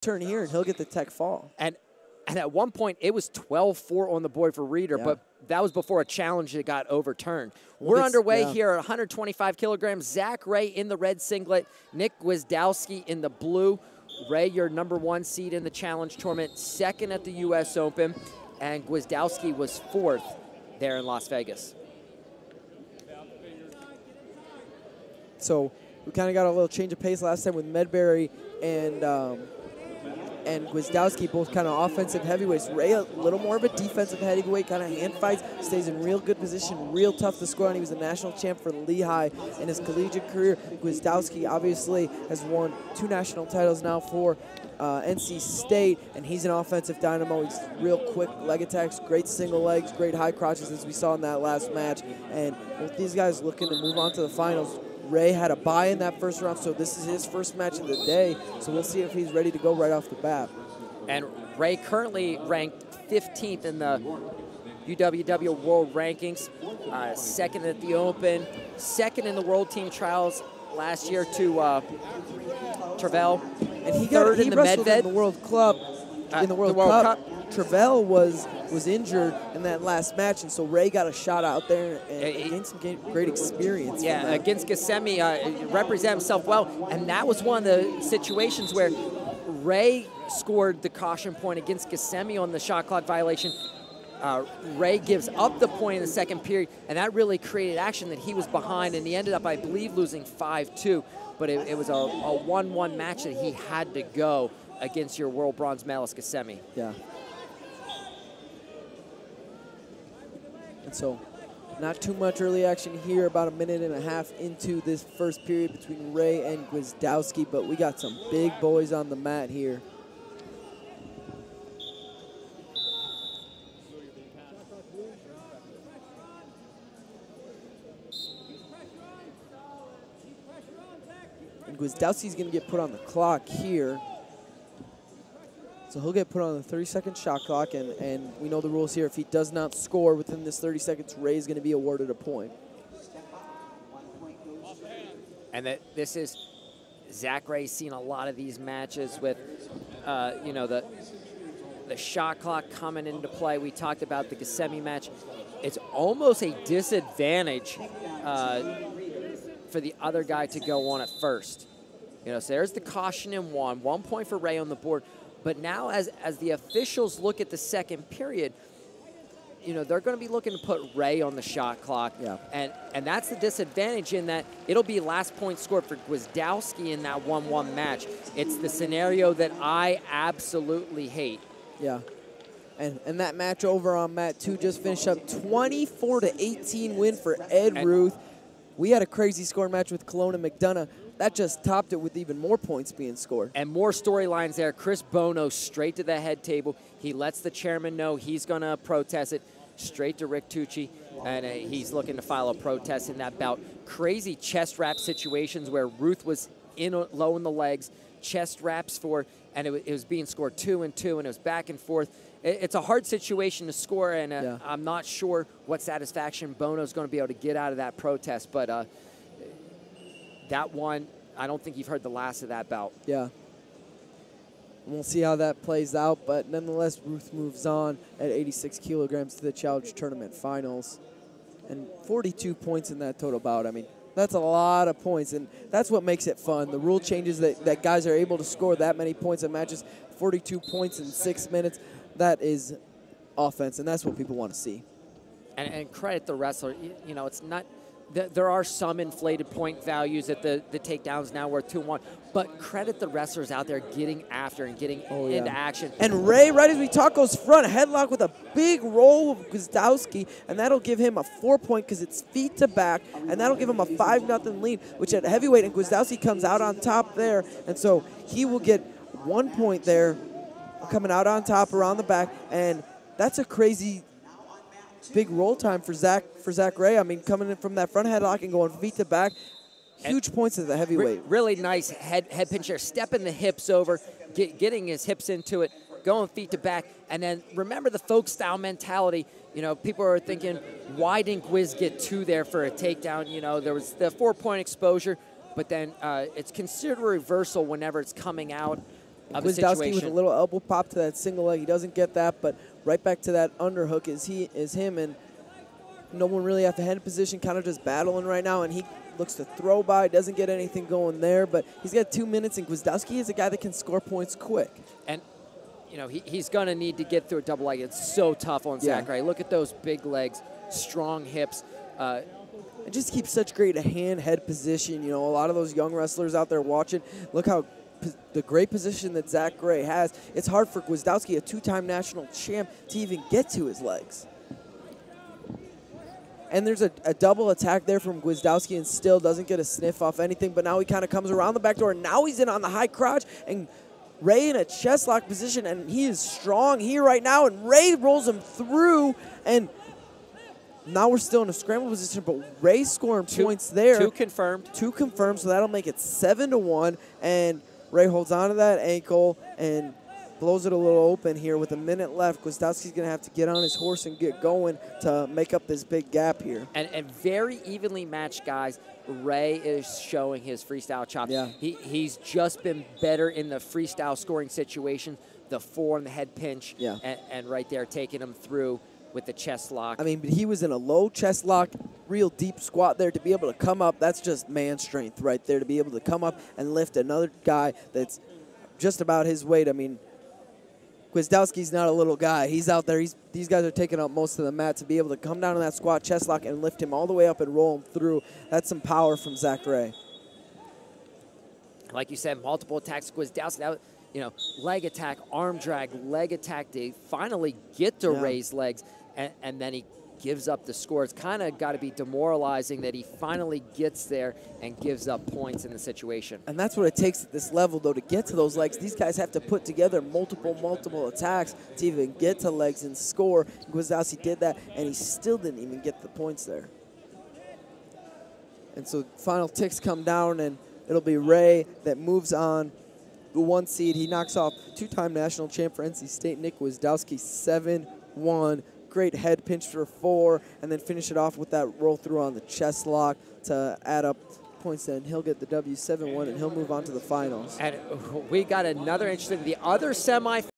turn here, and he'll get the tech fall. And at one point, it was 12-4 on the board for Reeder, Yeah. but that was before a challenge that got overturned. We're underway here at 125 kilograms. Zach Ray in the red singlet, Nick Gwiazdowski in the blue. Ray, your #1 seed in the challenge tournament, second at the U.S. Open, and Gwiazdowski was 4th there in Las Vegas. So we kind of got a little change of pace last time with Medbury and Gwiazdowski, both kind of offensive heavyweights. Ray, a little more of a defensive heavyweight, kind of hand fights, stays in real good position, real tough to score on. He was a national champ for Lehigh in his collegiate career. Gwiazdowski obviously has won 2 national titles now for NC State, and he's an offensive dynamo. He's real quick leg attacks, great single legs, great high crotches, as we saw in that last match. And with these guys looking to move on to the finals, Ray had a bye in that first round, so this is his first match of the day. So we'll see if he's ready to go right off the bat. And Ray currently ranked 15th in the UWW World Rankings, second at the Open, second in the World Team Trials last year to Travell, and he third in the wrestled Medved. in the World Club. In the World Cup. Travell was injured in that last match, and so Ray got a shot out there and gained some great experience. Yeah, against Ghassemi, represent himself well, and that was one of the situations where Ray scored the caution point against Ghassemi on the shot clock violation. Ray gives up the point in the second period, and that really created action that he was behind, and he ended up, I believe, losing 5-2, but it was a 1-1 match that he had to go against your world bronze medalist Ghassemi. Yeah. And so, not too much early action here, about a minute and a half into this first period between Ray and Gwiazdowski, but we got some big boys on the mat here. And Gwiazdowski's going to get put on the clock here. So he'll get put on the 30-second shot clock, and we know the rules here. If he does not score within this 30 seconds, Ray's going to be awarded a point. And this is Zach Ray's seen a lot of these matches with, you know, the shot clock coming into play. We talked about the Ghassemi match. It's almost a disadvantage for the other guy to go on at first. You know, so there's the caution in 1 point for Ray on the board. But now as the officials look at the second period, you know, they're going to be looking to put Ray on the shot clock. Yeah. And that's the disadvantage in that it'll be last point scored for Gwiazdowski in that 1-1 match. It's the scenario that I absolutely hate. Yeah. And that match over on mat 2 just finished up 24-18 win for Ed Ruth. We had a crazy score match with Cologne and McDonough. That just topped it with even more points being scored. And more storylines there. Chris Bono straight to the head table. He lets the chairman know he's going to protest it. Straight to Rick Tucci. And he's looking to file a protest in that bout. Crazy chest wrap situations where Ruth was low in the legs. Chest wraps and it was being scored 2-2, and it was back and forth. It's a hard situation to score, and I'm not sure what satisfaction Bono's going to be able to get out of that protest. But that one, I don't think you've heard the last of that bout. Yeah. We'll see how that plays out, but nonetheless, Ruth moves on at 86 kilograms to the Challenge Tournament Finals. And 42 points in that total bout. I mean, that's a lot of points, and that's what makes it fun. The rule changes that guys are able to score that many points in matches, 42 points in 6 minutes. That is offense, and that's what people want to see. And credit the wrestler. You know, it's not... There are some inflated point values at the takedowns now worth 2-1, but credit the wrestlers out there getting after and getting into action. And Ray, right as we talk, goes front headlock with a big roll of Gwiazdowski, and that'll give him a 4-point because it's feet to back, and that'll give him a 5-0 lead, which at heavyweight, and Gwiazdowski comes out on top there, and so he will get 1 point there, coming out on top around the back, and that's a crazy big roll time for Zach Ray. I mean, coming in from that front headlock and going feet to back, huge points at the heavyweight. Really nice head pinch there, stepping the hips over, getting his hips into it, going feet to back, and then remember the folk style mentality. You know, people are thinking, why didn't Gwiz get 2 there for a takedown? You know, there was the 4-point exposure, but then it's considered a reversal whenever it's coming out of a Gwiazdowski situation. with a little elbow pop to that single leg. He doesn't get that, but right back to that underhook is him, and no one really at the head position, kind of just battling right now, and he looks to throw by, doesn't get anything going there, but he's got 2 minutes, and Gwiazdowski is a guy that can score points quick. And, you know, he's going to need to get through a double leg. It's so tough on Zach Ray. Look at those big legs, strong hips. And just keeps such great hand-head position. You know, a lot of those young wrestlers out there watching, look how the great position that Zach Ray has. It's hard for Gwiazdowski, a 2-time national champ, to even get to his legs. And there's a double attack there from Gwiazdowski, and still doesn't get a sniff off anything, but now he kind of comes around the back door, and now he's in on the high crotch, and Ray in a chest lock position, and he is strong here right now, and Ray rolls him through, and now we're still in a scramble position, but Ray scoring points there. 2 confirmed. 2 confirmed, so that'll make it 7-1, and Ray holds on to that ankle and blows it a little open here with a minute left. Gwiazdowski's going to have to get on his horse and get going to make up this big gap here. And very evenly matched, guys. Ray is showing his freestyle chops. Yeah. He's just been better in the freestyle scoring situation, the 4 and the head pinch, and right there taking him through with the chest lock. I mean, but he was in a low chest lock, real deep squat there to be able to come up. That's just man strength right there, to be able to come up and lift another guy that's just about his weight. I mean, Gwiazdowski's not a little guy. He's out there. These guys are taking up most of the mat to be able to come down in that squat chest lock and lift him all the way up and roll him through. That's some power from Zach Ray. Like you said, multiple attacks. Gwiazdowski, now, you know, leg attack, arm drag, leg attack to finally get to Ray's legs, and then he gives up the score. It's kind of got to be demoralizing that he finally gets there and gives up points in the situation. And that's what it takes at this level, though, to get to those legs. These guys have to put together multiple attacks to even get to legs and score. Gwiazdowski did that, and he still didn't even get the points there. And so final ticks come down, and it'll be Ray that moves on the 1 seed. He knocks off 2-time national champ for NC State, Nick Gwiazdowski, 7-1. Great head pinch for 4, and then finish it off with that roll through on the chest lock to add up points. Then he'll get the W, 7-1, and he'll move on to the finals. And we got another interesting, the other semifinal.